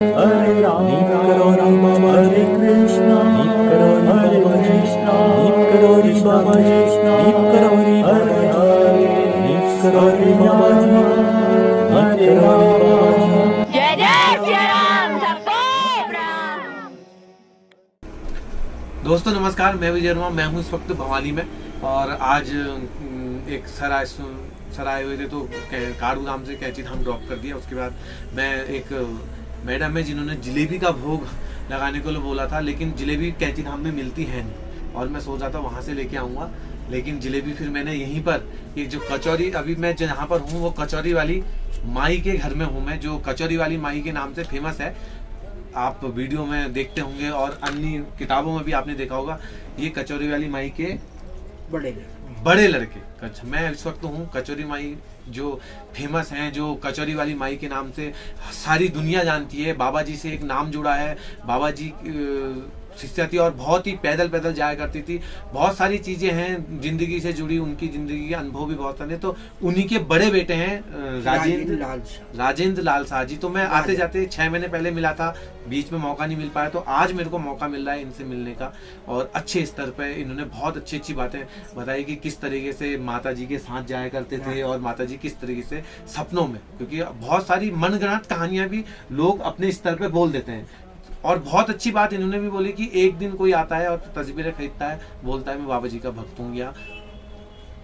हरे राम हरे कृष्णा हरे कृष्णा कृष्णा कृष्णा हरे हरे हरे राम हरे राम। जय जय श्री राम सबको प्रणाम। दोस्तों नमस्कार, मैं विजय वर्मा। मैं हूँ इस वक्त भवाली में और आज एक सर आए हुए थे तो काड़ू धाम से कैंची धाम ड्रॉप कर दिया। उसके बाद मैं एक मैडम है जिन्होंने जलेबी का भोग लगाने को बोला था, लेकिन जलेबी कैंची धाम में मिलती है नहीं और मैं सोचा था वहाँ से लेके आऊँगा, लेकिन जलेबी फिर मैंने यहीं पर एक जो कचौरी, अभी मैं जहाँ पर हूँ वो कचौरी वाली माई के घर में हूँ मैं, जो कचौरी वाली माई के नाम से फेमस है। आप वीडियो में देखते होंगे और अन्य किताबों में भी आपने देखा होगा, ये कचौरी वाली माई के बड़े लड़के मैं इस वक्त हूँ कचौरी माई जो फेमस हैं, जो कचौरी वाली माई के नाम से सारी दुनिया जानती है। बाबा जी से एक नाम जुड़ा है, बाबा जी शिष्या थी और बहुत ही पैदल पैदल जाया करती थी। बहुत सारी चीजें हैं जिंदगी से जुड़ी, उनकी जिंदगी के अनुभव भी बहुत सारे। तो उन्हीं के बड़े बेटे हैं राजेंद्र लाल शाह जी। तो मैं आते जाते 6 महीने पहले मिला था, बीच में मौका नहीं मिल पाया, तो आज मेरे को मौका मिल रहा है इनसे मिलने का। और अच्छे स्तर पे इन्होंने बहुत अच्छी अच्छी बातें बताई कि किस तरीके से माता जी के साथ जाया करते थे और माता जी किस तरीके से सपनों में, क्योंकि बहुत सारी मनगढ़ंत कहानियां भी लोग अपने स्तर पे बोल देते हैं। और बहुत अच्छी बात इन्होंने भी बोली कि एक दिन कोई आता है और तस्वीरें खरीदता है, बोलता है मैं बाबा जी का भक्त हूँ, या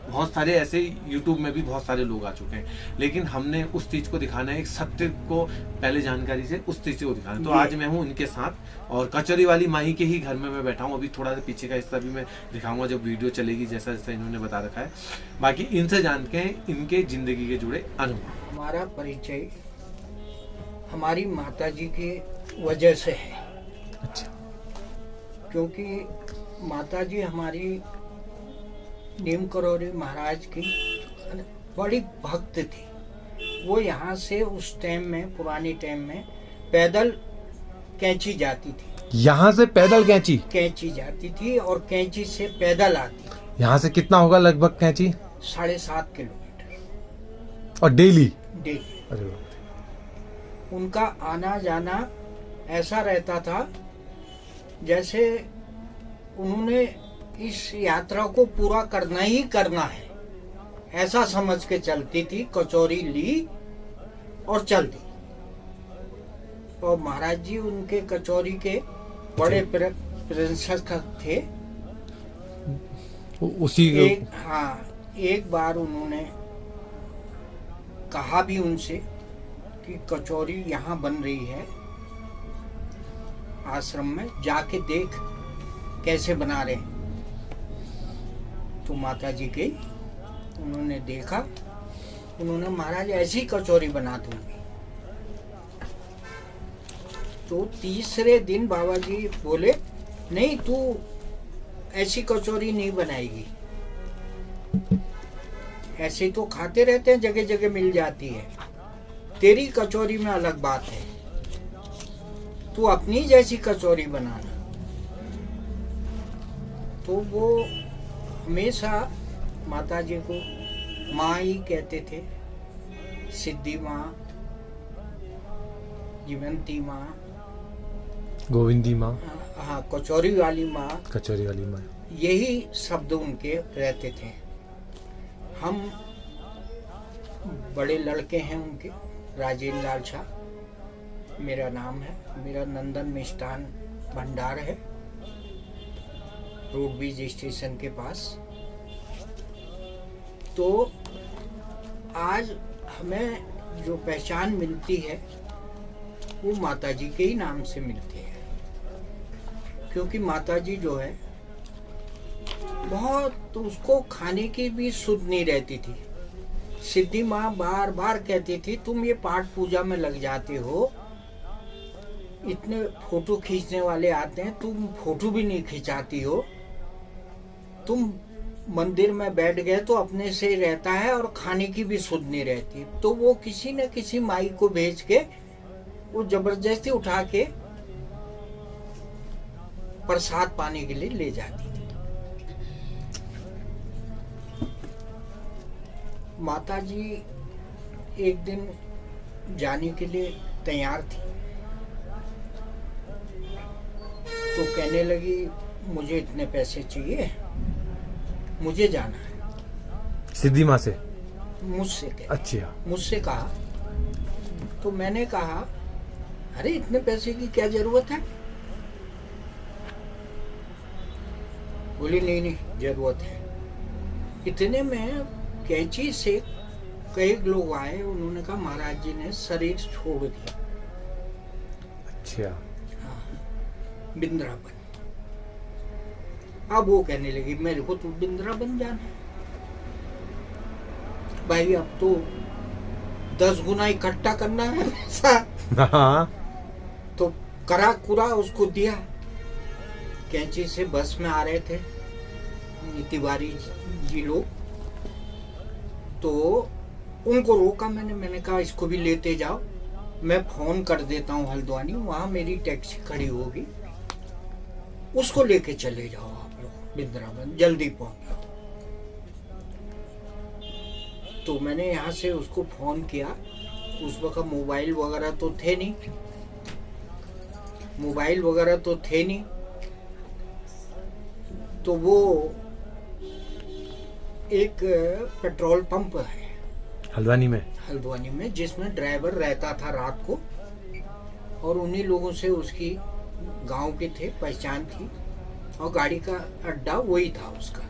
बहुत सारे ऐसे यूट्यूब में भी बहुत सारे लोग आ चुके हैं। लेकिन हमने उस चीज को दिखाना है, एक सत्य को पहले जानकारी से उस चीज को दिखाना है। तो आज मैं हूँ उनके साथ और कचौरी वाली माई के ही घर में मैं बैठा हूँ। अभी थोड़ा सा पीछे का हिस्सा भी मैं दिखाऊंगा जब वीडियो चलेगी, जैसा जैसा इन्होंने बता रखा है। बाकी इनसे जानते हैं इनके जिंदगी के जुड़े अनुभव। हमारा परिचय हमारी माता जी के वजह से है। अच्छा। क्योंकि माता जी हमारी नीम करौरी महाराज की बड़ी भक्त थी। वो यहाँ से उस टाइम में, पुरानी टाइम में पैदल कैंची जाती थी। यहाँ से पैदल कैंची जाती थी और कैंची से पैदल आती थी। यहाँ से कितना होगा लगभग कैंची? 7.5 किलोमीटर। और डेली? डेली। उनका आना जाना ऐसा रहता था जैसे उन्होंने इस यात्रा को पूरा करना ही करना है, ऐसा समझ के चलती थी। कचौरी ली और चल दी। और महाराज जी उनके कचौरी के बड़े प्रिंसेस थे। उसी एक बार उन्होंने कहा भी उनसे कि कचौरी यहाँ बन रही है आश्रम में, जाके देख कैसे बना रहे। तो माता जी गई, उन्होंने देखा, उन्होंने महाराज ऐसी कचौरी बना दूंगी। तो तीसरे दिन बाबा जी बोले नहीं, तू ऐसी कचौरी नहीं बनाएगी, ऐसे तो खाते रहते हैं, जगह जगह मिल जाती है, तेरी कचौरी में अलग बात है, तू अपनी जैसी कचौरी बनाना। तो वो हमेशा माता जी को माँ ही कहते थे। सिद्धि माँ, जीवंती माँ, गोविंदी माँ, हाँ कचौरी वाली माँ, यही शब्द उनके रहते थे। हम बड़े लड़के हैं उनके, राजेंद्र लाल शाह मेरा नाम है। मेरा नंदन मिष्ठान भंडार है, रोड बीच स्टेशन के पास। तो आज हमें जो पहचान मिलती है वो माता जी के ही नाम से मिलती है। क्योंकि माता जी जो है बहुत, तो उसको खाने की भी सुध नहीं रहती थी। सिद्धि माँ बार बार कहती थी तुम ये पाठ पूजा में लग जाते हो, इतने फोटो खींचने वाले आते हैं, तुम फोटो भी नहीं खिंचाती हो, तुम मंदिर में बैठ गए तो अपने से रहता है और खाने की भी सुध नहीं रहती। तो वो किसी न किसी माई को भेज के वो जबरदस्ती उठा के प्रसाद पाने के लिए ले जाती थी। माता जी एक दिन जाने के लिए तैयार थी तो कहने लगी मुझे इतने पैसे चाहिए, मुझे जाना है। सिद्धि माँ से? मुझसे कह अच्छा। मुझसे कहा। तो मैंने कहा अरे इतने पैसे की क्या जरूरत है? बोली नहीं नहीं जरूरत है। इतने में कैंची से कई लोग आए, उन्होंने कहा महाराज जी ने शरीर छोड़ दिया। अच्छा। बिंद्रावन। अब वो कहने लगी मेरे को तो बिंद्रावन जाना है। भाई अब तो 10 गुना इकट्ठा करना है पैसा। हाँ। तो करा कुरा उसको दिया। कैंची से बस में आ रहे थे तिवारी जी लोग, तो उनको रोका मैंने कहा इसको भी लेते जाओ, मैं फोन कर देता हूँ हल्द्वानी, वहां मेरी टैक्सी खड़ी होगी, उसको लेके चले जाओ आप लोग बिंद्रावन, जल्दी पहुंच जाओ। तो मैंने यहाँ से उसको फोन किया। उस वक्त मोबाइल वगैरह तो थे नहीं, तो वो एक पेट्रोल पंप है हल्द्वानी में, जिसमें ड्राइवर रहता था रात को, और उन्हीं लोगों से उसकी गांव के थे, पहचान थी, और गाड़ी का अड्डा वही था उसका।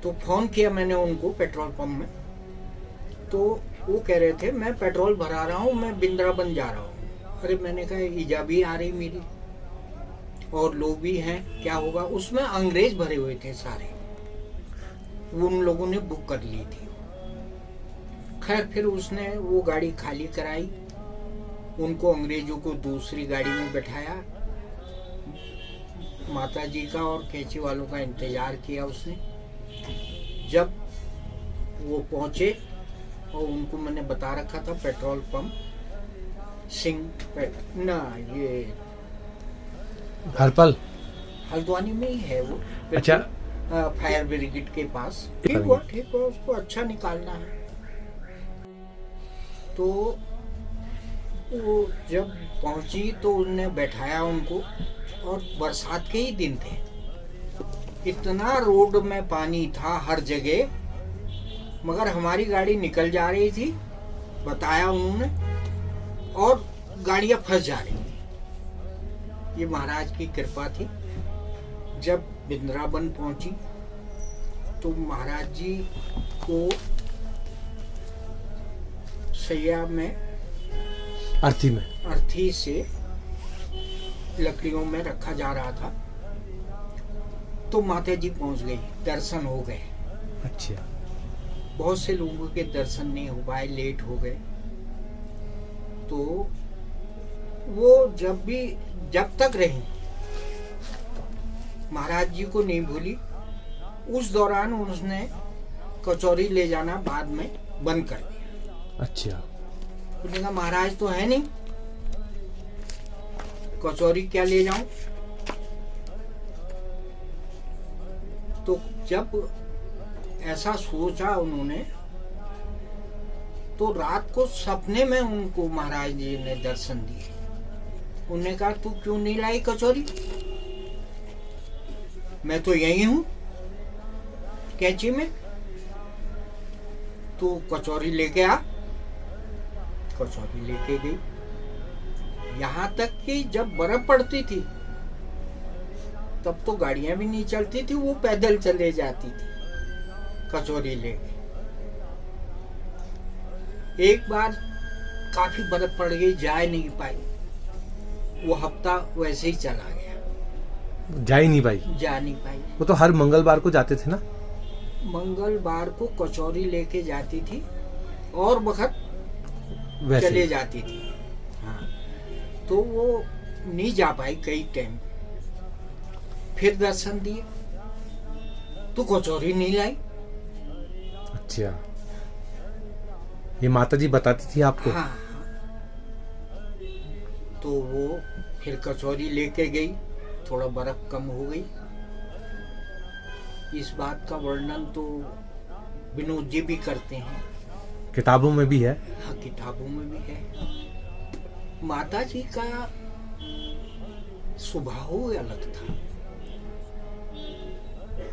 तो फोन किया मैंने उनको पेट्रोल पंप में, तो वो कह रहे थे मैं पेट्रोल भरा रहा हूँ, मैं बिंद्रावन जा रहा हूँ। अरे मैंने कहा ईजा भी आ रही मेरी, और लोग भी हैं, क्या होगा। उसमें अंग्रेज भरे हुए थे सारे, उन लोगों ने बुक कर ली थी। खैर फिर उसने वो गाड़ी खाली कराई, उनको अंग्रेजों को दूसरी गाड़ी में बैठाया, माता जी का और कैंची वालों का इंतजार किया उसने। जब वो पहुंचे और उनको मैंने बता रखा था पेट्रोल पंप ये हरपल हल्द्वानी में ही है वो। अच्छा। फायर ब्रिगेड के पास। ठीक हुआ उसको अच्छा निकालना है। तो वो जब पहुंची तो उन्होंने बैठाया उनको, और बरसात के ही दिन थे, इतना रोड में पानी था हर जगह, मगर हमारी गाड़ी निकल जा रही थी, बताया उन्होंने, और गाड़ियां फंस जा रही थी। ये महाराज की कृपा थी। जब बिंद्रावन पहुंची तो महाराज जी को सैया में अर्थी से लकड़ियों में रखा जा रहा था। तो माता जी पहुंच गई, दर्शन हो गए। अच्छा। बहुत से लोगों के दर्शन नहीं हो पाए, लेट हो गए। तो वो जब तक रही महाराज जी को नहीं भूली। उस दौरान उसने कचौरी ले जाना बाद में बंद कर दिया। अच्छा। उसने कहा महाराज तो है नहीं, कचौरी क्या ले जाऊं। तो जब ऐसा सोचा उन्होंने, तो रात को सपने में उनको महाराज जी ने दर्शन दिए। उन्होंने कहा तू क्यों नहीं लाई कचौरी, मैं तो यही हूं कैंची में, तो कचौरी लेके आ। कचौरी लेके गई। यहां तक कि जब बर्फ पड़ती थी तब तो गाड़ियां भी नहीं चलती थी, वो पैदल चले जाती थी कचौरी लेके। एक बार काफी बर्फ पड़ गई, जा नहीं पाई, वो हफ्ता वैसे ही चला गया, जा नहीं पाई। वो तो हर मंगलवार को जाते थे ना, मंगलवार को कचौरी लेके जाती थी और वक्त चले जाती थी। हाँ, तो वो नहीं जा पाई कई टाइम। फिर दर्शन दिए तो कचौरी नहीं लाई। अच्छा, ये माता जी बताती थी आपको? हाँ। तो वो फिर कचौरी लेके गई, थोड़ा बर्फ कम हो गई। इस बात का वर्णन तो विनोद जी भी करते हैं, किताबों में भी है। हाँ, किताबों में भी है। माता जी का स्वभाव ही अलग था।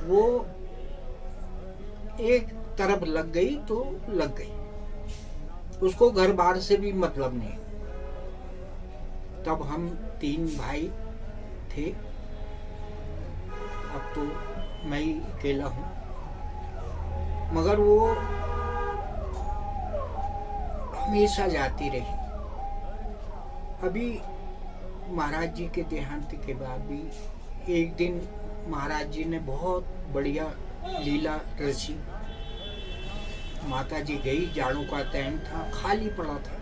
वो एक तरफ लग गई तो लग गई, उसको घर बार से भी मतलब नहीं। तब हम 3 भाई थे, अब तो मैं ही अकेला हूँ। मगर वो हमेशा जाती रही। अभी महाराज जी के देहांत के बाद भी एक दिन महाराज जी ने बहुत बढ़िया लीला रची। माता जी गई, झाड़ू का टाइम था, खाली पड़ा था।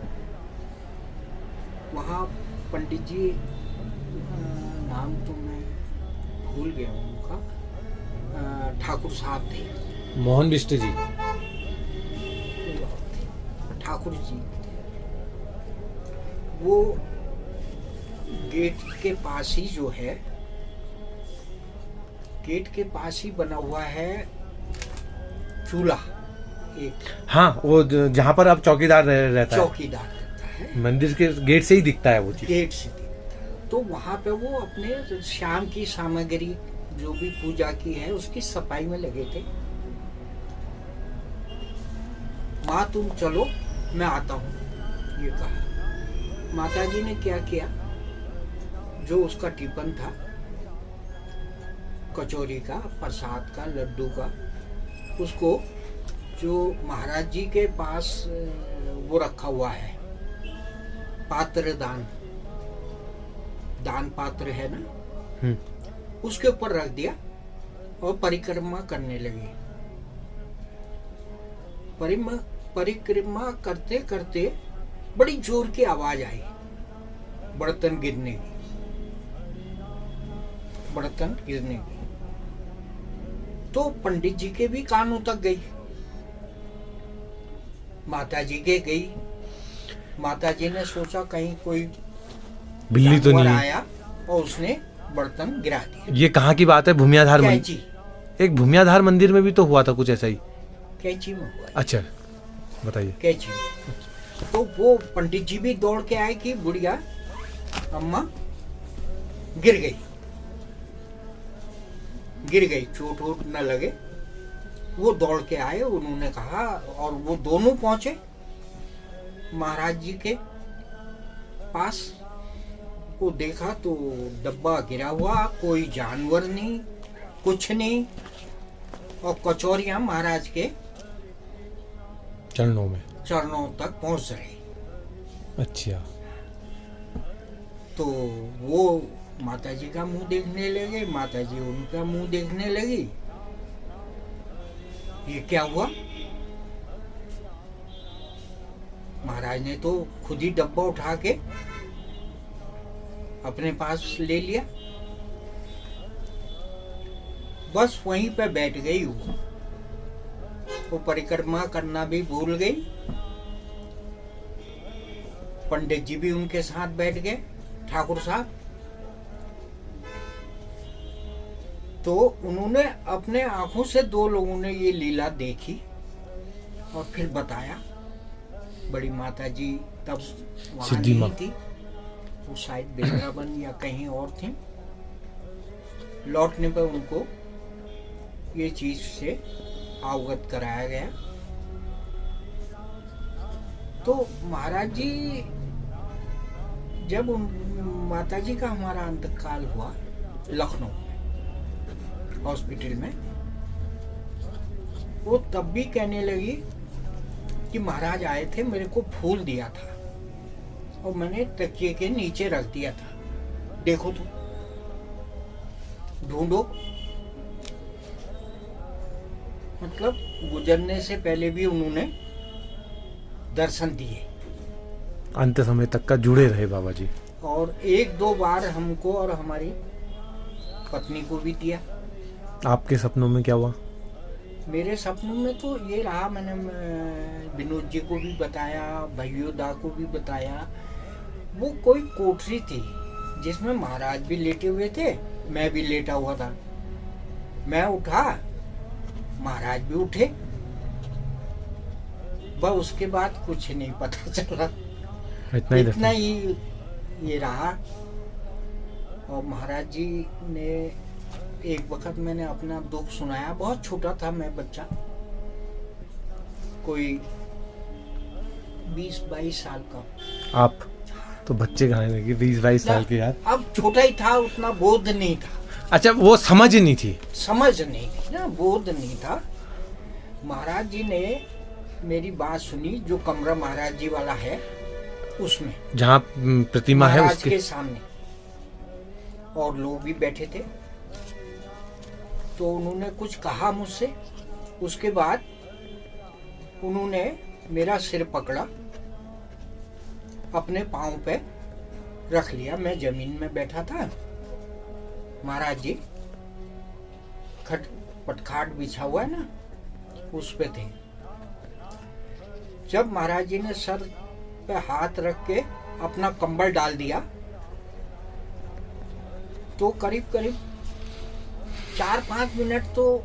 वहाँ पंडित जी, नाम तो मैं भूल गया हूँ उनका, ठाकुर साहब थे, मोहन बिष्ट जी। ठाकुर जी। वो गेट के पास ही जो है, गेट के पास ही बना हुआ है चूल्हा एक। हाँ, वो जहाँ पर अब चौकीदार रहता है। चौकीदार रहता है, मंदिर के गेट से ही दिखता है वो चीज। गेट से दिखता है। तो वहाँ पे वो अपने शाम की सामग्री जो भी पूजा की है उसकी सफाई में लगे थे। माँ तुम चलो, मैं आता हूँ, ये कहा। माता जी ने क्या किया, जो उसका टिफिन था, कचौरी का, प्रसाद का, लड्डू का, उसको जो महाराज जी के पास वो रखा हुआ है, पात्र दान पात्र है ना, उसके ऊपर रख दिया और परिक्रमा करने लगे। परिक्रमा करते करते बड़ी जोर की आवाज आई, बर्तन गिरने की। तो पंडित जी के भी कानों तक गई, माता जी के गई। माता जी ने सोचा कहीं कोई बिल्ली तो नहीं आया और उसने बर्तन गिरा दिया। ये कहाँ की बात है? भूमियाधार मंदिर। कैंची। एक भूमियाधार मंदिर में भी तो हुआ था कुछ ऐसा ही। कैंची में हुआ। अच्छा, बताइए। कैंची में। तो वो पंडित जी भी दौड़ के आए कि बुढ़िया अम्मा गिर गई, चोट वोट न लगे। वो दौड़ के आए, उन्होंने कहा, और वो दोनों पहुंचे महाराज जी के पास। वो देखा तो डब्बा गिरा हुआ, कोई जानवर नहीं, कुछ नहीं, और कचौरियां महाराज के चरणों तक पहुंच रही। अच्छा। तो वो माता जी का मुंह देखने लगे, माता जी उनका मुंह देखने लगी। ये क्या हुआ? महाराज ने तो खुद ही डब्बा उठा के अपने पास ले लिया, बस वहीं पे बैठ गई। वो परिक्रमा करना भी भूल गई। पंडित जी भी उनके साथ बैठ गए, ठाकुर साहब। तो उन्होंने अपने आंखों से 2 लोगों ने ये लीला देखी और फिर बताया। बड़ी माता जी तब वहां नहीं थी, वो शायद वृंदावन या कहीं और थी। लौटने पर उनको ये चीज से अवगत कराया गया। तो महाराज जी, जब माता जी का हमारा अंतकाल हुआ लखनऊ हॉस्पिटल में, वो तब भी कहने लगी कि महाराज आए थे, मेरे को फूल दिया था और मैंने तकिए के नीचे रख दिया था, देखो तो, ढूंढो। मतलब गुजरने से पहले भी उन्होंने दर्शन दिए, अंत समय तक का जुड़े रहे बाबा जी। और 1-2 बार हमको और हमारी पत्नी को भी दिया। आपके सपनों में क्या हुआ? मेरे सपनों में तो ये रहा, मैंने विनोद जी को भी बताया, भैयो दा को भी बताया। वो कोई कोठरी थी जिसमें महाराज भी लेटे हुए थे, मैं भी लेटा हुआ था। मैं उठा, महाराज भी उठे, बस उसके बाद कुछ नहीं पता चला। इतना ही ये रहा। और महाराज जी ने एक वक्त मैंने अपना दुख सुनाया, बहुत छोटा था मैं बच्चा, कोई 20-22 साल का। आप तो बच्चे कहाँ लगे 20-22 साल के यार। अब छोटा ही था, उतना बोध नहीं था। अच्छा, वो समझ नहीं थी। समझ नहीं थी ना, बोध नहीं था। महाराज जी ने मेरी बात सुनी, जो कमरा महाराज जी वाला है उसमें, जहाँ प्रतिमा है महाराज उसके के सामने, और लोग भी बैठे थे। तो उन्होंने कुछ कहा मुझसे, उसके बाद उन्होंने मेरा सिर पकड़ा, अपने पाँव पे रख लिया। मैं जमीन में बैठा था, महाराज जी पटखाट बिछा हुआ है ना, उस पे थे। जब महाराज जी ने सर पे हाथ रख के अपना कंबल डाल दिया, तो करीब करीब 4-5 मिनट तो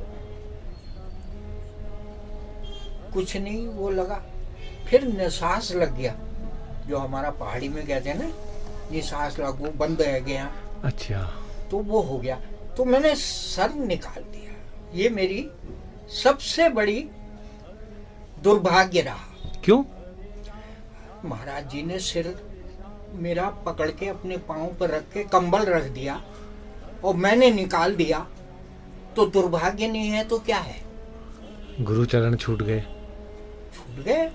कुछ नहीं वो लगा। फिर निश्वास लग गया, जो हमारा पहाड़ी में कहते हैं ना, निश्वास लगो बंद है गया। अच्छा, तो वो हो गया। तो मैंने सर निकाल दिया। ये मेरी सबसे बड़ी दुर्भाग्य रहा। क्यों? महाराज जी ने सिर मेरा पकड़ के अपने पाँव पर रख के कंबल रख दिया, और मैंने निकाल दिया। तो दुर्भाग्य नहीं है तो क्या है? गुरु चरण छूट गए। छूट गए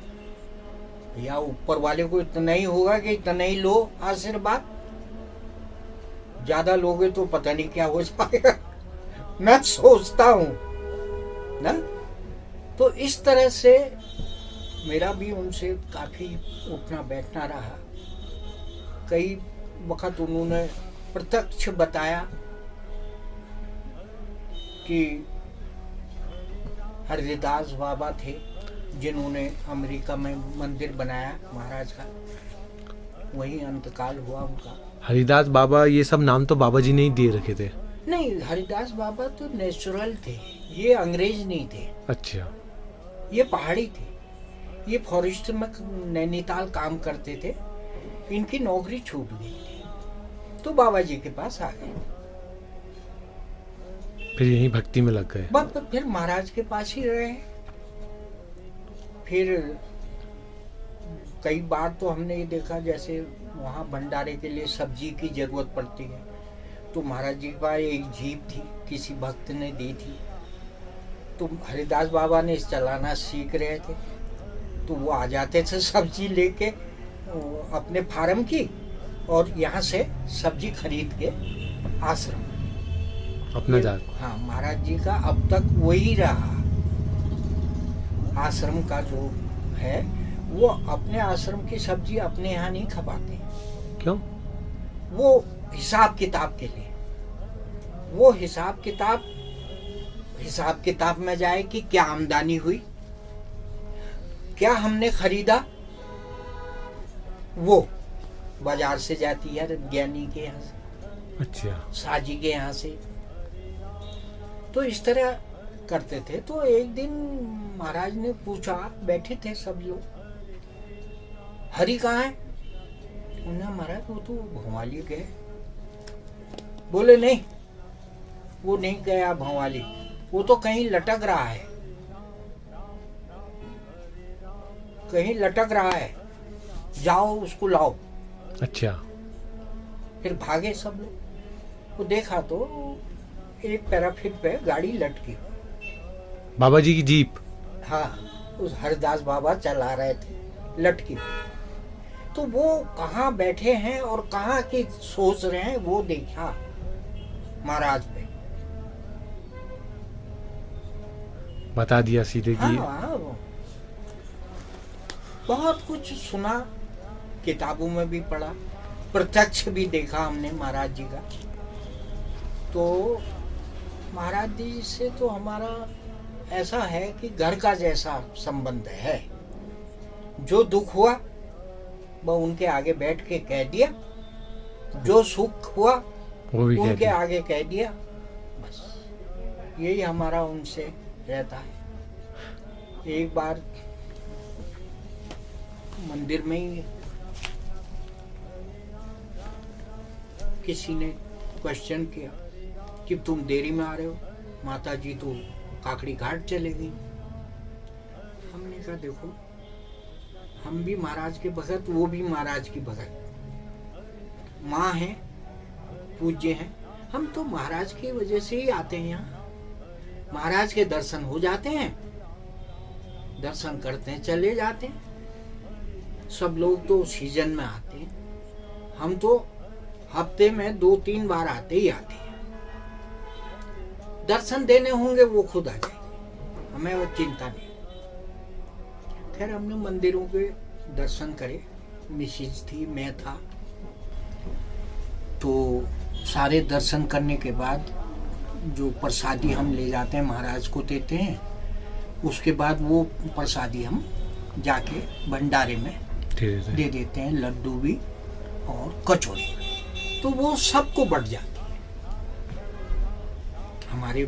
या ऊपर वाले को इतना ही होगा कि इतना ही लो आशीर्वाद, ज्यादा लोगे तो पता नहीं क्या हो जाएगा। मैं सोचता हूँ ना, तो इस तरह से मेरा भी उनसे काफी उठना बैठना रहा। कई वक्त उन्होंने प्रत्यक्ष बताया कि हरिदास बाबा थे, जिन्होंने अमेरिका में मंदिर बनाया महाराज का, वही अंतकाल हुआ उनका। हरिदास बाबा, ये सब नाम तो बाबा जी ने ही दिए रखे थे। नहीं, हरिदास बाबा तो नेचुरल थे, ये अंग्रेज नहीं थे। अच्छा, ये पहाड़ी थे, ये फॉरेस्ट में नैनीताल काम करते थे। इनकी नौकरी छूट गई थी, तो बाबा जी के पास आ गए। फिर यही भक्ति में लग गए। बस फिर महाराज के पास ही रहे। फिर कई बार तो हमने ये देखा, जैसे वहाँ भंडारे के लिए सब्जी की जरूरत पड़ती है, तो महाराज जी के पास एक जीप थी, किसी भक्त ने दी थी। तो हरिदास बाबा ने चलाना सीख रहे थे, तो वो आ जाते थे सब्जी लेके अपने फार्म की, और यहाँ से सब्जी खरीद के आश्रम अपना जा। हाँ, महाराज जी का अब तक वही रहा। आश्रम का जो है, वो अपने आश्रम की सब्जी अपने यहाँ नहीं खपाते। क्यों? वो हिसाब किताब के लिए, वो हिसाब किताब में जाए कि क्या आमदनी हुई, क्या हमने खरीदा, वो बाजार से जाती है ज्ञानी के यहाँ से, अच्छा, साजी के यहाँ से। तो इस तरह करते थे। तो एक दिन महाराज ने पूछा, बैठे थे सब लोग, हरि कहाँ है? उन्हें महाराज वो तो भंवाली गए। बोले नहीं, वो नहीं गया भंवाली, वो तो कहीं लटक रहा है, कहीं लटक रहा है, जाओ उसको लाओ। अच्छा, फिर भागे सब लोग। वो देखा तो एक पैराफिट पे गाड़ी लटकी। बाबा जी की जीप। हाँ, उस हरदास बाबा चला रहे थे, लटकी। तो वो कहाँ बैठे हैं और कहाँ की सोच रहे हैं, वो देखा महाराज पे। बता दिया सीधे कि हाँ, बहुत कुछ सुना, किताबों में भी पढ़ा, प्रत्यक्ष भी देखा हमने महाराज जी का। तो महाराज जी से तो हमारा ऐसा है कि घर का जैसा संबंध है। जो दुख हुआ वो उनके आगे बैठ के कह दिया, जो सुख हुआ वो भी कह उनके दिया। आगे कह दिया, बस यही हमारा उनसे रहता है। एक बार मंदिर में ही किसी ने क्वेश्चन किया कि तुम देरी में आ रहे हो, माता जी तो काकड़ी घाट चले गई। हमने कहा देखो, हम भी महाराज के भगत, वो भी महाराज की भगत, माँ है, पूज्य हैं, हम तो महाराज की वजह से ही आते हैं यहाँ। महाराज के दर्शन हो जाते हैं, दर्शन करते हैं, चले जाते हैं। सब लोग तो सीजन में आते हैं, हम तो हफ्ते में 2-3 बार आते ही आते हैं। दर्शन देने होंगे वो खुद आ जाएंगे, हमें वो चिंता नहीं। खैर हमने मंदिरों के दर्शन करे, मिसिज थी, मैं था, तो सारे दर्शन करने के बाद जो प्रसादी हम ले जाते हैं महाराज को देते हैं, उसके बाद वो प्रसादी हम जाके भंडारे में दे देते हैं, लड्डू भी और कचौरी, तो वो सबको बढ़ जाती है। हमारे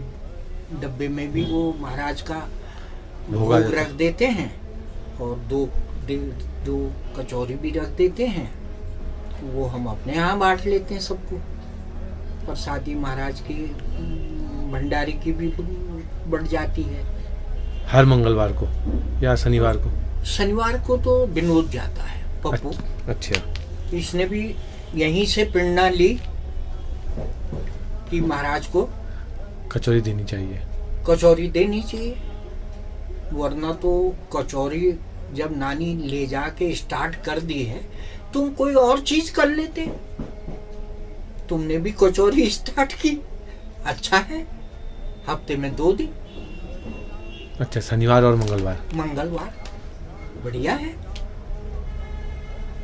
डब्बे में भी वो महाराज का भोग रख देते हैं और दो कचौरी भी रख देते हैं, वो हम अपने यहाँ बांट लेते हैं सबको। प्रसादी महाराज की भंडारी की भी बढ़ जाती है। हर मंगलवार को या शनिवार को? शनिवार को तो विनोद जाता है पप्पू। अच्छा, इसने भी यहीं से प्रेरणा ली कि महाराज को कचौरी देनी चाहिए, कचौरी देनी चाहिए, वरना तो कचौरी जब नानी ले जाके स्टार्ट कर दी है, तुम कोई और चीज कर लेते। तुमने भी कचौरी स्टार्ट की, अच्छा है, हफ्ते में 2 दिन। अच्छा, शनिवार और मंगलवार बढ़िया है।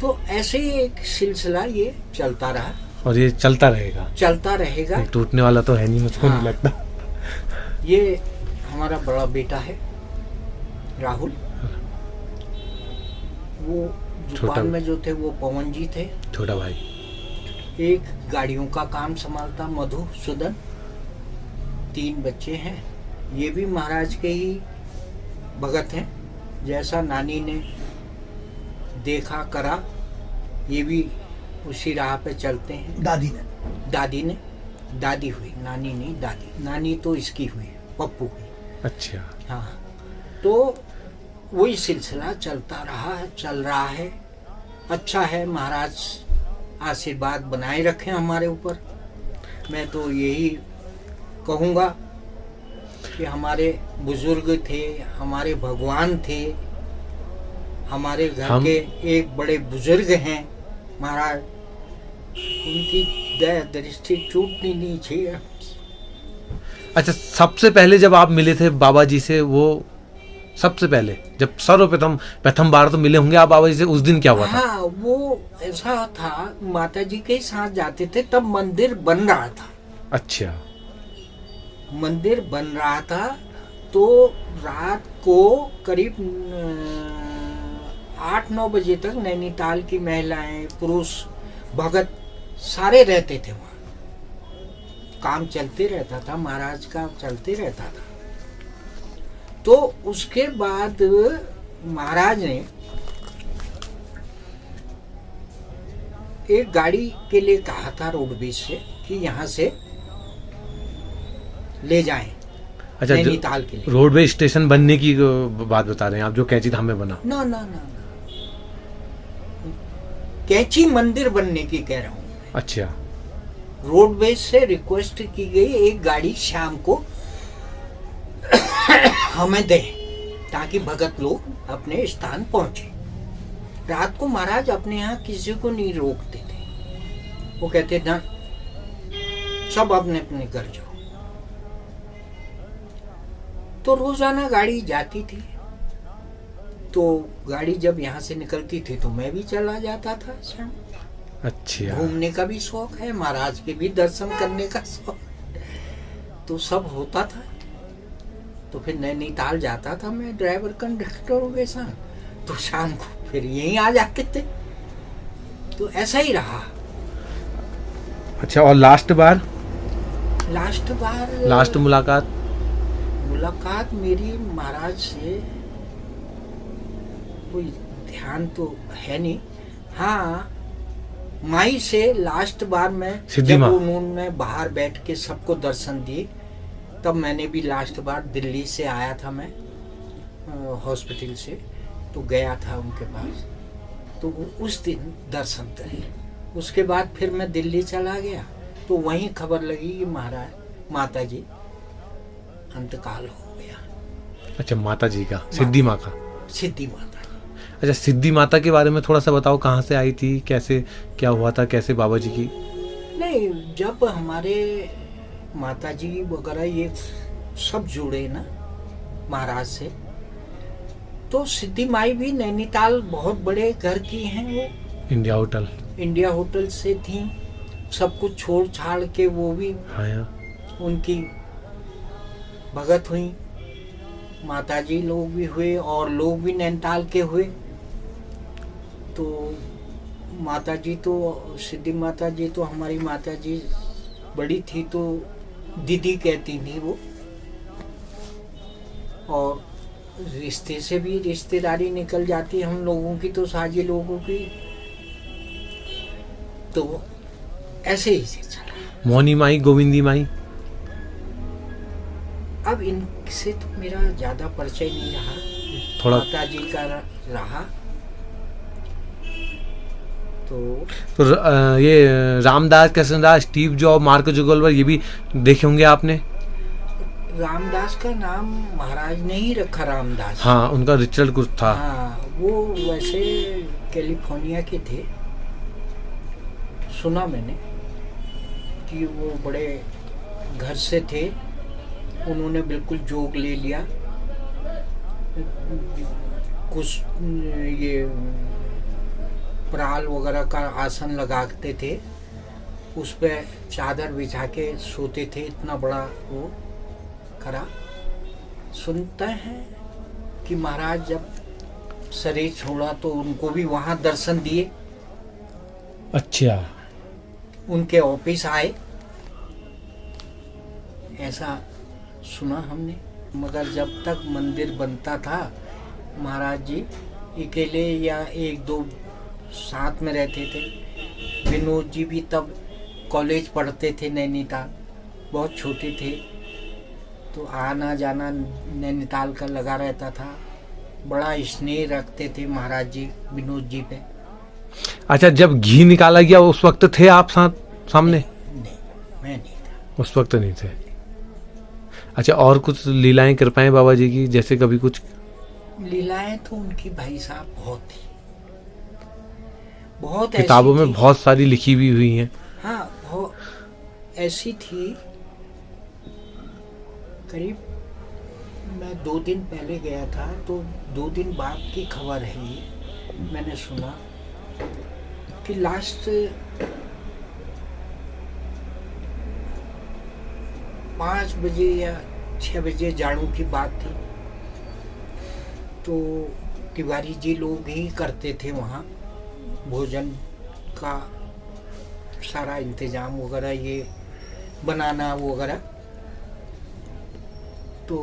तो ऐसे ही एक सिलसिला ये चलता रहा और ये चलता रहेगा। टूटने वाला तो है नहीं, मुझको नहीं लगता। ये हमारा बड़ा बेटा है राहुल, वो दुकान में जो थे वो पवन जी थे, छोटा भाई। एक गाड़ियों का काम संभालता मधुसूदन। 3 बच्चे हैं, ये भी महाराज के ही भगत हैं। जैसा नानी ने देखा करा, ये भी उसी राह पे चलते हैं। दादी हुई, नानी नहीं दादी। नानी तो इसकी हुई, पप्पू की। अच्छा, हाँ, तो वही सिलसिला चल रहा है। अच्छा है, महाराज आशीर्वाद बनाए रखें हमारे ऊपर। मैं तो यही कहूँगा कि हमारे बुजुर्ग थे, हमारे भगवान थे, हमारे घर के एक बड़े बुजुर्ग हैं महाराज, उनकी दया दृष्टि टूटनी नहीं चाहिए। अच्छा, सबसे पहले जब आप मिले थे बाबा जी से, वो सबसे पहले जब प्रथम बार तो मिले होंगे आप बाबा जी से, उस दिन क्या हुआ था? हाँ, वो ऐसा था, माता जी के साथ जाते थे, तब मंदिर बन रहा था। अच्छा, मंदिर बन रहा था, तो रात को करीब 8-9 बजे तक नैनीताल की महिलाएं, पुरुष, भगत सारे रहते थे वहाँ। काम चलते रहता था, महाराज का चलते रहता था। तो उसके बाद महाराज ने एक गाड़ी के लिए कहा था रोडवेज से कि यहाँ से ले जाएं। अच्छा, नैनीताल के लिए रोडवे स्टेशन बनने की बात बता रहे हैं आप, जो कैंची धाम में बना? ना, कैंची मंदिर बनने की कह रहा हूँ। अच्छा, रोडवेज से रिक्वेस्ट की गई एक गाड़ी शाम को हमें दे, ताकि भगत लोग अपने स्थान पहुंचे। रात को महाराज अपने यहाँ किसी को नहीं रोकते थे, वो कहते ना सब अपने अपने घर जाओ। तो रोजाना गाड़ी जाती थी, तो गाड़ी जब यहाँ से निकलती थी तो मैं भी चला जाता था शाम। अच्छा, घूमने का भी शौक है, महाराज के भी दर्शन करने का शौक, तो सब होता था। तो फिर नैनीताल जाता था मैं ड्राइवर कंडक्टरों के साथ, तो शाम को फिर यहीं आ जाते थे। तो ऐसा ही रहा। अच्छा, और लास्ट मुलाकात मेरी महाराज से कोई ध्यान तो है नहीं। हाँ, माई से लास्ट बार मैं सिद्धि जब माँ। उन्होंने बाहर बैठ के सबको दर्शन दिए, तब मैंने भी लास्ट बार दिल्ली से आया था, मैं हॉस्पिटल से, तो गया था उनके पास, तो उस दिन दर्शन करे। उसके बाद फिर मैं दिल्ली चला गया, तो वहीं खबर लगी कि महाराज माता जी अंतकाल हो गया, अच्छा, माता जी का, सिद्धि माँ का। सिद्धि माता। अच्छा, सिद्धि माता के बारे में थोड़ा सा बताओ, कहाँ से आई थी, कैसे क्या हुआ था, कैसे बाबा जी की। नहीं, जब हमारे माता जी वगैरह ये सब जुड़े ना महाराज से, तो सिद्धि माई भी नैनीताल बहुत बड़े घर की हैं, वो इंडिया होटल। इंडिया होटल से थी, सब कुछ छोड़ छाड़ के वो भी हाँ यार। उनकी भगत हुई। माता जी लोग भी हुए और लोग भी नैनीताल के हुए। तो माता जी तो, सिद्धि माता जी तो हमारी माता जी बड़ी थी, तो दीदी कहती थी वो, और रिश्ते से भी रिश्तेदारी निकल जाती है हम लोगों की, तो साजी लोगों की, तो ऐसे ही से चला। मौनी माई, गोविंदी माई। अब इनसे तो मेरा ज्यादा परिचय नहीं रहा, थोड़ा माता जी का रहा। तो ये Ramdas, Krishnadas, Steve Job, Mark Zuckerberg, ये भी देखे होंगे आपने। रामदास का नाम महाराज ने ही रखा, रामदास। हाँ, उनका रिचर्ड कुछ था। हाँ, वो वैसे कैलिफोर्निया के थे, सुना मैंने कि वो बड़े घर से थे, उन्होंने बिल्कुल जोग ले लिया। कुछ ये प्राल वगैरह का आसन लगाते थे, उस पे चादर बिछा के सोते थे, इतना बड़ा वो करा। सुनते हैं कि महाराज जब शरीर छोड़ा तो उनको भी वहां दर्शन दिए, अच्छा। उनके ऑफिस आए, ऐसा सुना हमने। मगर जब तक मंदिर बनता था, महाराज जी अकेले या एक दो साथ में रहते थे। विनोद जी भी तब कॉलेज पढ़ते थे नैनीताल, बहुत छोटे थे, तो आना जाना नैनीताल का लगा रहता था। बड़ा स्नेह रखते थे महाराज जी विनोद जी पे। अच्छा, जब घी निकाला गया उस वक्त थे आप सामने? नहीं, मैं नहीं था उस वक्त नहीं थे। अच्छा, और कुछ लीलाएं कृपाएं बाबा जी की, जैसे कभी कुछ? लीलाएं तो उनकी भाई साहब बहुत थी, बहुत किताबों ऐसी में थी। बहुत सारी लिखी भी हुई हैं। हाँ, बहुत ऐसी थी। करीब मैं 2 दिन पहले गया था, तो 2 दिन बाद की खबर है ये। मैंने सुना कि लास्ट 5 बजे या 6 बजे जाड़ों की बात थी, तो तिवारी जी लोग ही करते थे वहाँ भोजन का सारा इंतजाम वगैरह, ये बनाना वगैरह। तो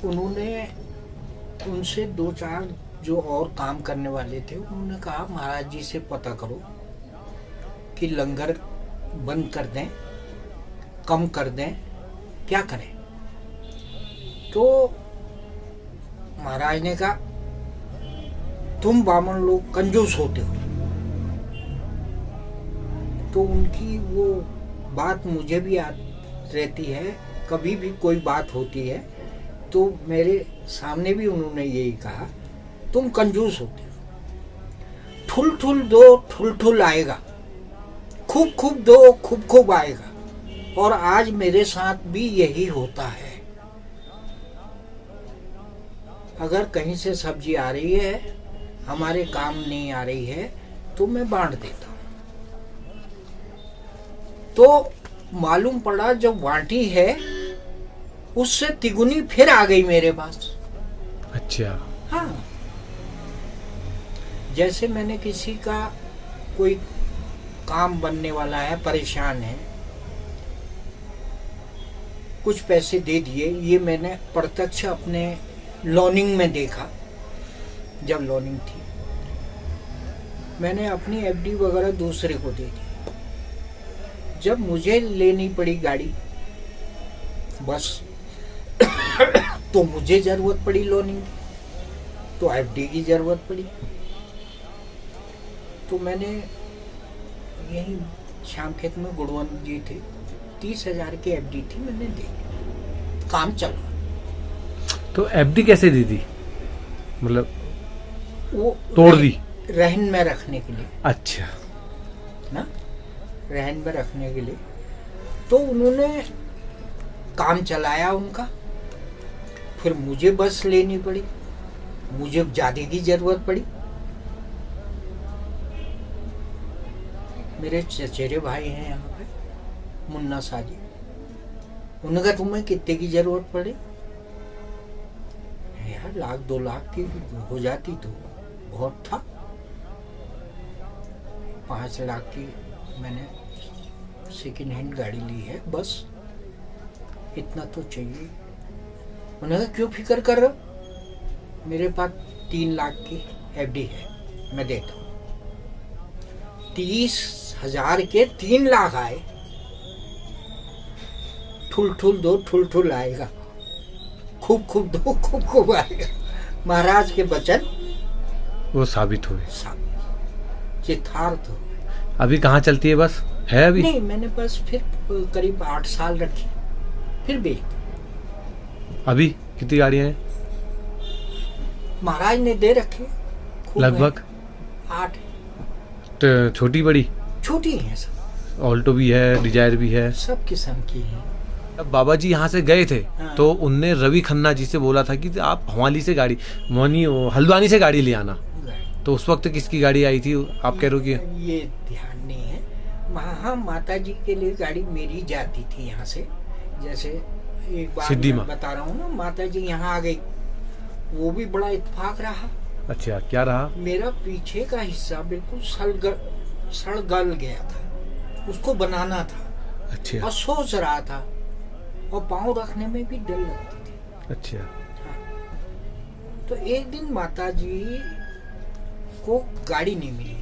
उन्होंने उनसे 2-4 जो और काम करने वाले थे, उन्होंने कहा महाराज जी से पता करो कि लंगर बंद कर दें, कम कर दें, क्या करें। तो महाराज ने कहा तुम बामन लोग कंजूस होते हो। तो उनकी वो बात मुझे भी याद रहती है, कभी भी कोई बात होती है तो मेरे सामने भी उन्होंने यही कहा, तुम कंजूस होते हो, ठुल ठुल दो ठुल ठुल आएगा, खूब खूब दो खूब खूब आएगा। और आज मेरे साथ भी यही होता है, अगर कहीं से सब्जी आ रही है, हमारे काम नहीं आ रही है, तो मैं बांट देता हूं। तो मालूम पड़ा जब बांटी है, उससे तिगुनी फिर आ गई मेरे पास। अच्छा। हाँ, जैसे मैंने किसी का कोई काम बनने वाला है, परेशान है, कुछ पैसे दे दिए। ये मैंने प्रत्यक्ष अपने लॉनिंग में देखा, जब लॉनिंग थी। मैंने अपनी एफडी वगैरह दूसरे को दे दी। जब मुझे लेनी पड़ी गाड़ी बस तो मुझे जरूरत पड़ी लोनिंग, तो एफडी की जरूरत पड़ी। तो मैंने यही शाम खेत में गुड़वन जी थे, 30,000 की एफडी थी, मैंने दी, काम चला। तो एफडी कैसे दी थी, मतलब वो तोड़ दी? रहन में रखने के लिए अच्छा, ना, रहन में रखने के लिए। तो उन्होंने काम चलाया उनका, फिर मुझे बस लेनी पड़ी, मुझे ज्यादा की जरूरत पड़ी। मेरे चचेरे भाई हैं यहाँ पे, मुन्ना साजी, उन्होंने कहा तुम्हें कितने की जरूरत पड़ी? यार 1,00,000 2 लाख की हो जाती तो बहुत था। 5 लाख की मैंने सेकेंड हैंड गाड़ी ली है, बस इतना तो चाहिए। उन्होंने कहा क्यों फिक्र कर रहे हो, मेरे पास 3 लाख की एफडी है, मैं देता हूँ। 30,000 के 3 लाख आए। ठुल ठुल दो, ठुल ठुल आएगा, खूब खूब दो, खूब खूब आएगा। महाराज के वचन वो साबित हुए। चितार्थ हो। अभी कहाँ चलती है बस, है अभी? नहीं, मैंने बस फिर करीब 8 साल रखी, फिर बेच। अभी कितनी गाड़ियां हैं महाराज ने दे रखे खूब लगभग? 8। तो छोटी बड़ी? छोटी है सब, ऑल्टो भी है, डिजायर भी है। सब किस्म की है। अब बाबा जी यहाँ से गए थे हाँ। तो उनने रवि खन्ना जी से बोला था कि आप भवाली से गाड़ी, हल्द्वानी से गाड़ी ले आना। तो उस वक्त किसकी गाड़ी आई थी, आप कह रहे हो कि? ये ध्यान नहीं है। वहाँ माता जी के लिए गाड़ी मेरी जाती थी यहाँ से। जैसे एक बार सिद्धि मैं माँ बता रहा हूँ ना, माता जी यहाँ आ गई, वो भी बड़ा इत्तेफाक रहा। अच्छा, क्या रहा? मेरा पीछे का हिस्सा बिल्कुल सड़ गल गया था, उसको बनाना था। अच्छा और सोच रहा था, और पाँव रखने में भी डर लगती थी। अच्छा। तो एक दिन माता जी को गाड़ी नहीं मिली,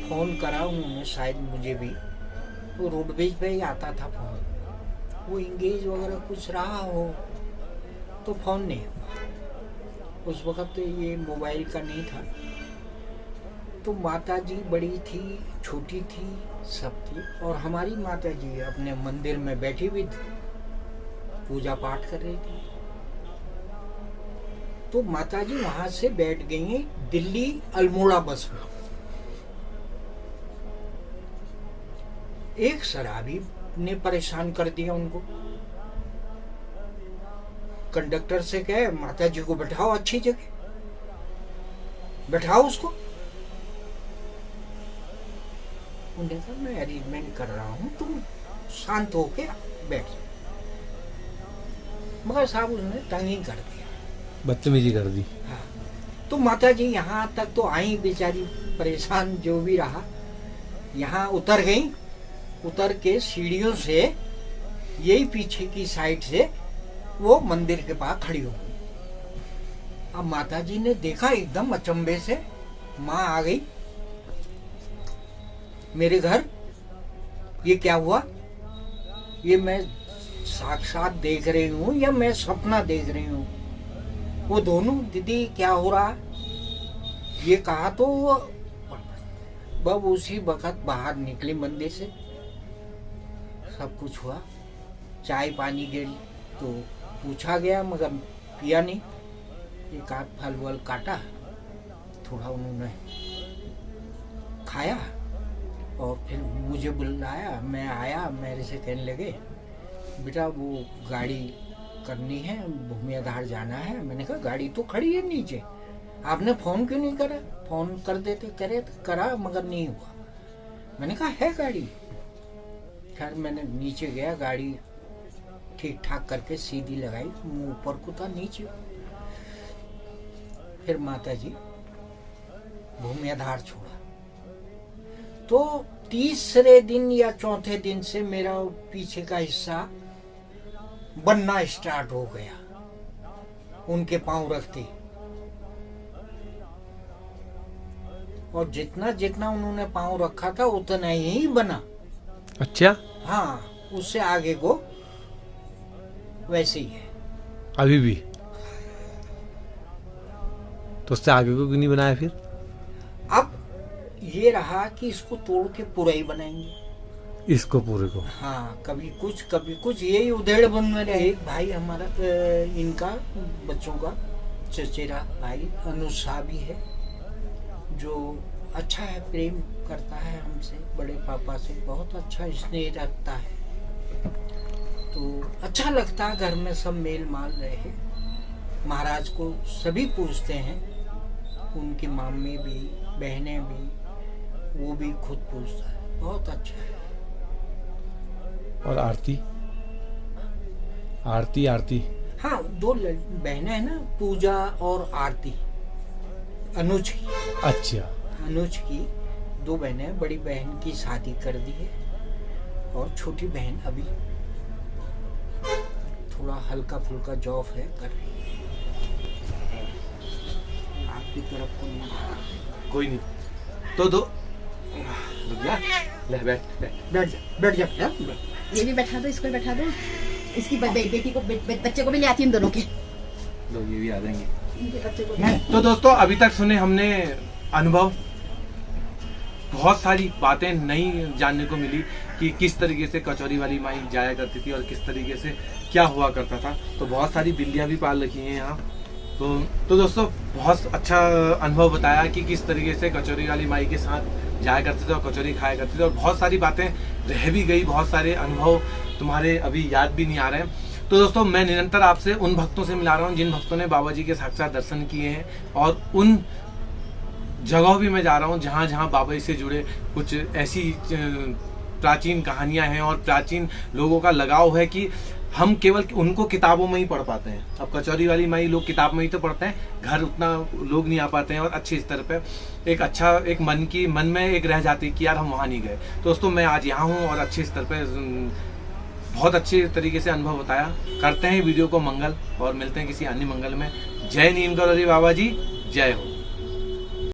फोन करा उन्होंने, शायद मुझे भी, वो रोडवेज पे ही आता था फोन, वो इंगेज वगैरह कुछ रहा हो तो फोन नहीं हुआ। उस वक्त तो ये मोबाइल का नहीं था। तो माता जी बड़ी थी, छोटी थी, सब थी, और हमारी माता जी अपने मंदिर में बैठी हुई थी, पूजा पाठ कर रही थी। तो माता जी वहां से बैठ गई दिल्ली अल्मोड़ा बस में। एक शराबी ने परेशान कर दिया उनको। कंडक्टर से कहे माता जी को बैठाओ अच्छी जगह, बैठाओ उसको। उन्होंने कहा मैं अरेंजमेंट कर रहा हूं, तुम शांत होके बैठ। मगर साहब उसने तंगी कर दिया, बदतमीजी कर दी। हाँ। तो माता जी यहाँ तक तो आई बेचारी, परेशान जो भी रहा। यहाँ उतर गई, उतर के सीढ़ियों से यही पीछे की साइड से वो मंदिर के पास खड़ी हो गई। अब माता जी ने देखा एकदम अचंभे से, माँ आ गई मेरे घर, ये क्या हुआ, ये मैं साक्षात देख रही हूँ या मैं सपना देख रही हूँ? वो दोनों, दीदी क्या हो रहा, ये कहा तो बब उसी वक्त बाहर निकली मंदिर से। सब कुछ हुआ, चाय पानी के तो पूछा गया मगर पिया नहीं। एक आध फल वल काटा, थोड़ा उन्होंने खाया और फिर मुझे बुलाया। मैं आया, मेरे से कहने लगे बेटा वो गाड़ी करनी है, भूमि आधार जाना है। मैंने कहा गाड़ी तो खड़ी है नीचे, आपने फोन क्यों नहीं करा? फोन कर देते, करे तो करा मगर नहीं हुआ। मैंने कहा है गाड़ी। खैर मैंने नीचे गया, गाड़ी ठीक ठाक करके सीधी लगाई, मुंह ऊपर को था नीचे। फिर माता जी भूमि आधार छोड़ा। तो तीसरे दिन या चौथे दिन से मेरा पीछे का हिस्सा बनना स्टार्ट हो गया, उनके पांव रखते। और जितना जितना उन्होंने पाँव रखा था उतना ही बना। अच्छा, हाँ, उससे आगे को वैसे ही है अभी भी? तो उससे आगे को क्यों नहीं बनाया फिर? अब ये रहा कि इसको तोड़ के पूरा ही बनाएंगे। इसको पूरे को? हाँ, कभी कुछ यही उधेड़ बन में रहे। एक भाई हमारा इनका बच्चों का चचेरा भाई अनुषा भी है, जो अच्छा है, प्रेम करता है हमसे, बड़े पापा से बहुत अच्छा स्नेह रखता है। तो अच्छा लगता है घर में सब मेल माल रहे। महाराज को सभी पूछते हैं, उनकी मामी भी, बहनें भी, वो भी खुद पूछता है, बहुत अच्छा है। और आरती? आरती आरती हाँ, दो बहनें हैं ना, पूजा और आरती, अनुज की। अच्छा, अनुज की दो बहनें हैं, बड़ी बहन की शादी कर दी है और छोटी बहन अभी थोड़ा हल्का फुल्का जॉब है, कर रही है। आपकी तरफ को नहीं, कोई नहीं। तो दो रुक जा, ले बैठ जा यार। ये भी बैठा दो, इसको भी बैठा दो, इसकी बेटी को बच्चे को भी ले आती है, इन दोनों के। लोग ये भी आ जाएंगे। इनके बच्चे को तो दोस्तों, अभी तक सुने हमने अनुभव, बहुत सारी बातें नई जानने को मिली कि किस तरीके से कचौरी वाली माई जाया करती थी और किस तरीके से क्या हुआ करता था। तो बहुत सारी बिल्लियां भी पाल रखी हैं यहाँ। तो दोस्तों, बहुत अच्छा अनुभव बताया कि किस तरीके से कचौरी वाली माई के साथ जाया करते थे और कचौरी खाया करते थे, और बहुत सारी बातें रह भी गई, बहुत सारे अनुभव तुम्हारे अभी याद भी नहीं आ रहे हैं। तो दोस्तों, मैं निरंतर आपसे उन भक्तों से मिला रहा हूँ जिन भक्तों ने बाबा जी के साक्षात दर्शन किए हैं, और उन जगहों भी मैं जा रहा हूँ जहाँ जहाँ बाबा जी से जुड़े कुछ ऐसी प्राचीन कहानियाँ हैं और प्राचीन लोगों का लगाव है कि हम केवल उनको किताबों में ही पढ़ पाते हैं। अब कचौरी वाली माई लोग किताब में ही तो पढ़ते हैं, घर उतना लोग नहीं आ पाते हैं, और अच्छे स्तर पे एक मन में एक रह जाती है कि यार हम वहाँ नहीं गए। तो दोस्तों, मैं आज यहाँ हूँ और अच्छे स्तर पे बहुत अच्छे तरीके से अनुभव बताया। करते हैं वीडियो को मंगल और मिलते हैं किसी अन्य मंगल में। जय नीम करोली बाबा जी, जय हो।